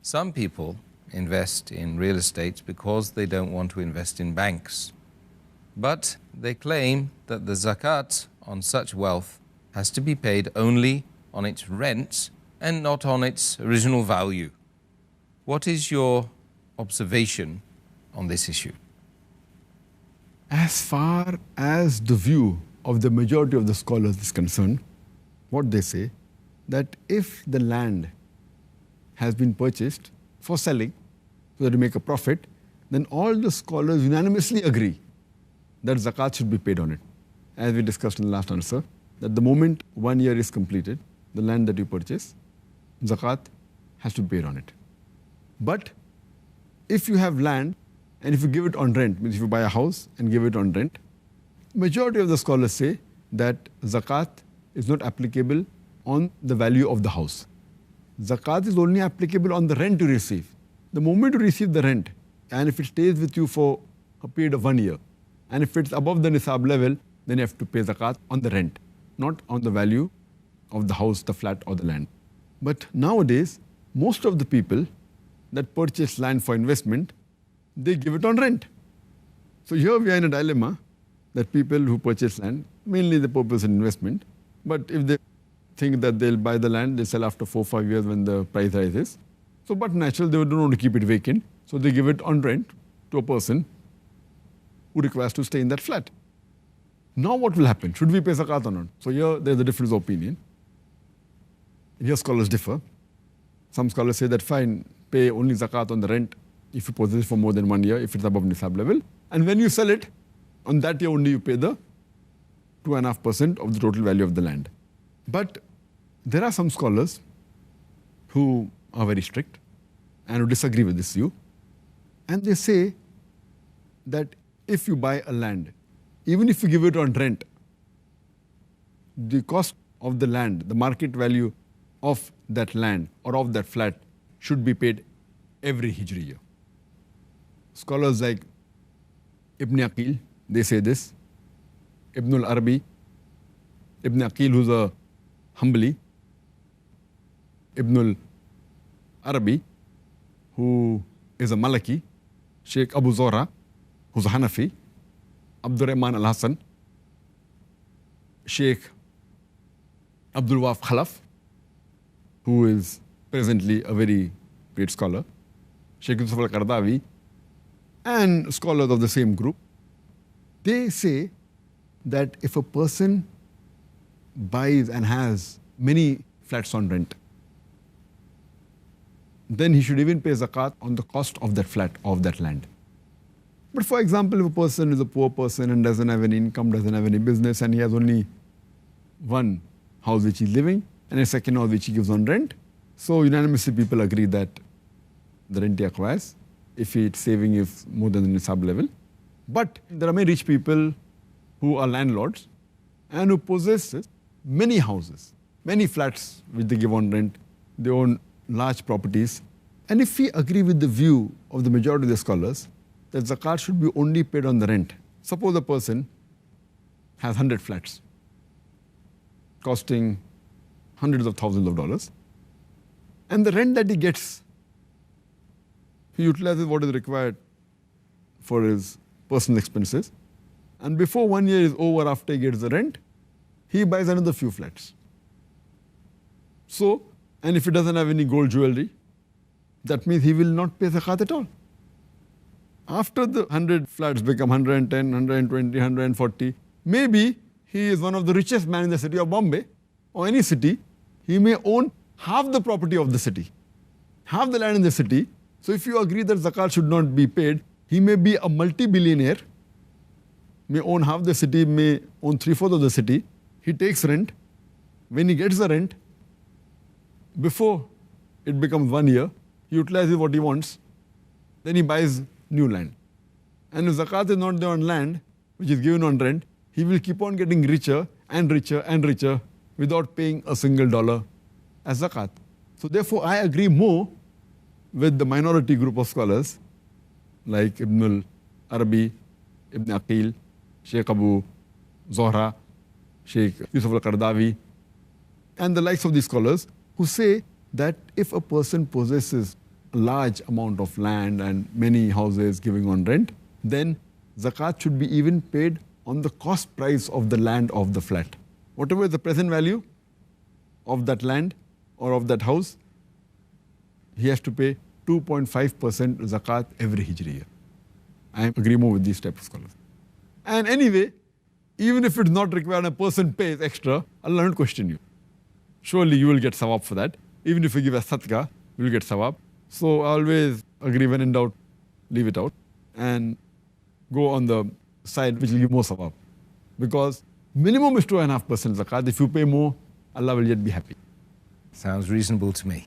Some people invest in real estate because they don't want to invest in banks. But they claim that the zakat on such wealth has to be paid only on its rent and not on its original value. What is your observation on this issue? As far as the view of the majority of the scholars is concerned, what they say, that if the land has been purchased for selling, so that to make a profit, then all the scholars unanimously agree that zakat should be paid on it. As we discussed in the last answer, that the moment 1 year is completed, the land that you purchase, zakat has to be paid on it. But if you have land and if you give it on rent, means if you buy a house and give it on rent, majority of the scholars say that zakat is not applicable on the value of the house. Zakat is only applicable on the rent you receive. The moment you receive the rent, and if it stays with you for a period of 1 year, and if it's above the nisab level, then you have to pay zakat on the rent, not on the value of the house, the flat or the land. But nowadays, most of the people that purchase land for investment, they give it on rent. So here we are in a dilemma that people who purchase land, mainly the purpose of investment, but if they think that they'll buy the land, they sell after 4 or 5 years when the price rises. So, but natural, they don't want to keep it vacant, so they give it on rent to a person who requires to stay in that flat. Now what will happen? Should we pay zakat or not? So here there's a difference of opinion. Here scholars differ. Some scholars say that fine, pay only zakat on the rent if you possess it for more than 1 year, if it's above nisab level. And when you sell it, on that year only you pay the 2.5% of the total value of the land. But there are some scholars who are very strict and who disagree with this view. And they say that if you buy a land, even if you give it on rent, the cost of the land, the market value of that land or of that flat should be paid every Hijri year. Scholars like Ibn Aqil, they say this. Ibn al-Arabi, Ibn Aqil, who's a Hanbali, Ibn al-Arabi, who is a Maliki, Sheikh Abu Zora, who's a Hanafi, Abdul Rahman al-Hassan, Sheikh Abdul Waf Khalaf, who is presently a very great scholar, Sheikh Yusuf al-Qaradawi, and scholars of the same group, they say that if a person buys and has many flats on rent, then he should even pay zakat on the cost of that flat, of that land. But for example, if a person is a poor person and doesn't have any income, doesn't have any business, and he has only one house which he's living and a second house which he gives on rent, so unanimously people agree that the rent he acquires, if it's saving is more than the nisab level. But there are many rich people who are landlords and who possess many houses, many flats which they give on rent. They own large properties. And if we agree with the view of the majority of the scholars that zakat should be only paid on the rent, suppose a person has 100 flats costing hundreds of thousands of dollars, and the rent that he gets, he utilizes what is required for his personal expenses, and before 1 year is over, after he gets the rent, he buys another few flats. So, and if he doesn't have any gold jewelry, that means he will not pay zakat at all. After the 100 flats become 110, 120, 140, maybe he is one of the richest men in the city of Bombay or any city. He may own half the property of the city, half the land in the city. So if you agree that zakat should not be paid, he may be a multi-billionaire, may own half the city, may own 3/4 of the city. He takes rent. When he gets the rent, before it becomes 1 year, he utilizes what he wants. Then he buys new land. And if zakat is not there on land, which is given on rent, he will keep on getting richer and richer and richer without paying a single dollar as zakat. So therefore, I agree more with the minority group of scholars like Ibn al-Arabi, Ibn Aqil, Sheikh Abu Zohra, Sheikh Yusuf al-Qaradawi, and the likes of these scholars who say that if a person possesses a large amount of land and many houses giving on rent, then zakat should be even paid on the cost price of the land of the flat. Whatever is the present value of that land or of that house, he has to pay 2.5% zakat every Hijri year. I agree more with these type of scholars. And anyway, even if it's not required and a person pays extra, Allah won't question you. Surely you will get sawab for that. Even if you give a sadaqah, you will get sawab. So always agree, when in doubt, leave it out. And go on the side which will give more sawab. Because minimum is 2.5% zakat. If you pay more, Allah will yet be happy. Sounds reasonable to me.